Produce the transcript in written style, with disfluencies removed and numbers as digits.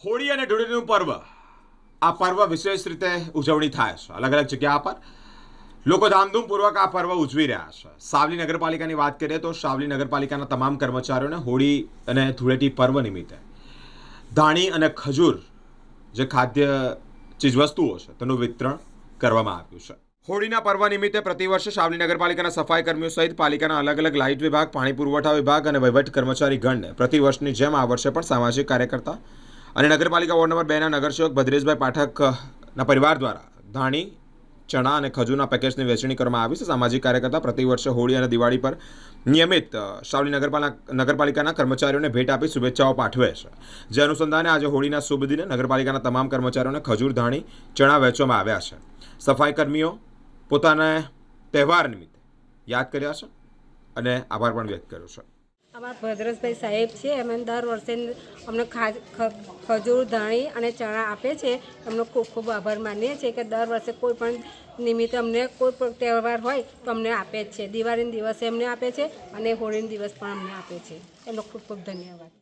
હોળી અને ધૂળેટીનું પર્વ આ પર્વ વિશેષ રીતે ઉજવણી થાય છે અલગ અલગ જગ્યા પર લોકો ધામધૂમપૂર્વક આ પર્વ ઉજવી રહ્યા છે। સાવલી નગરપાલિકાની વાત કરીએ તો સાવલી નગરપાલિકાના તમામ કર્મચારીઓને હોળી અને ધૂળેટી પર્વ નિમિત્તે ધાણી અને ખજૂર જે ખાદ્ય ચીજવસ્તુઓ છે તેનું વિતરણ કરવામાં આવ્યું છે। હોળીના પર્વ નિમિત્તે પ્રતિવર્ષે સાવલી નગરપાલિકાના સફાઈ કર્મીઓ સહિત પાલિકાના અલગ અલગ લાઇટ વિભાગ, પાણી પુરવઠા વિભાગ અને વહીવટ કર્મચારી ગણને પ્રતિવર્ષની જેમ આ વર્ષે પણ સામાજિક કાર્યકર્તા અને નગરપાલિકા વોર્ડ નંબર 2ના નગરસેવક ભદ્રેશભાઈ પાઠકના પરિવાર દ્વારા ધાણી, ચણા અને ખજૂરના પેકેજની વહેંચણી કરવામાં આવી છે। સામાજિક કાર્યકર્તા પ્રતિવર્ષે હોળી અને દિવાળી પર નિયમિત સાવલી નગરપાલિકાના કર્મચારીઓને ભેટ આપી શુભેચ્છાઓ પાઠવે છે। જે અનુસંધાને આજે હોળીના શુભ દિને નગરપાલિકાના તમામ કર્મચારીઓને ખજૂર, ધાણી, ચણા વહેંચવામાં આવ્યા છે। સફાઈ કર્મીઓ પોતાના તહેવાર નિમિત્તે યાદ કર્યા છે અને આભાર પણ વ્યક્ત કર્યો છે। અમારા ભદ્રેશભાઈ સાહેબ છે, એમને દર વર્ષે અમને ખજૂર, ધાણી અને ચણા આપે છે। એમનો ખૂબ ખૂબ આભાર માનીએ છીએ કે દર વર્ષે કોઈ પણ નિમિત્તે અમને કોઈ પણ તહેવાર હોય તો અમને આપે જ છે। દિવાળીના દિવસે અમને આપે છે અને હોળીના દિવસ પણ અમને આપે છે। એમનો ખૂબ ખૂબ ધન્યવાદ।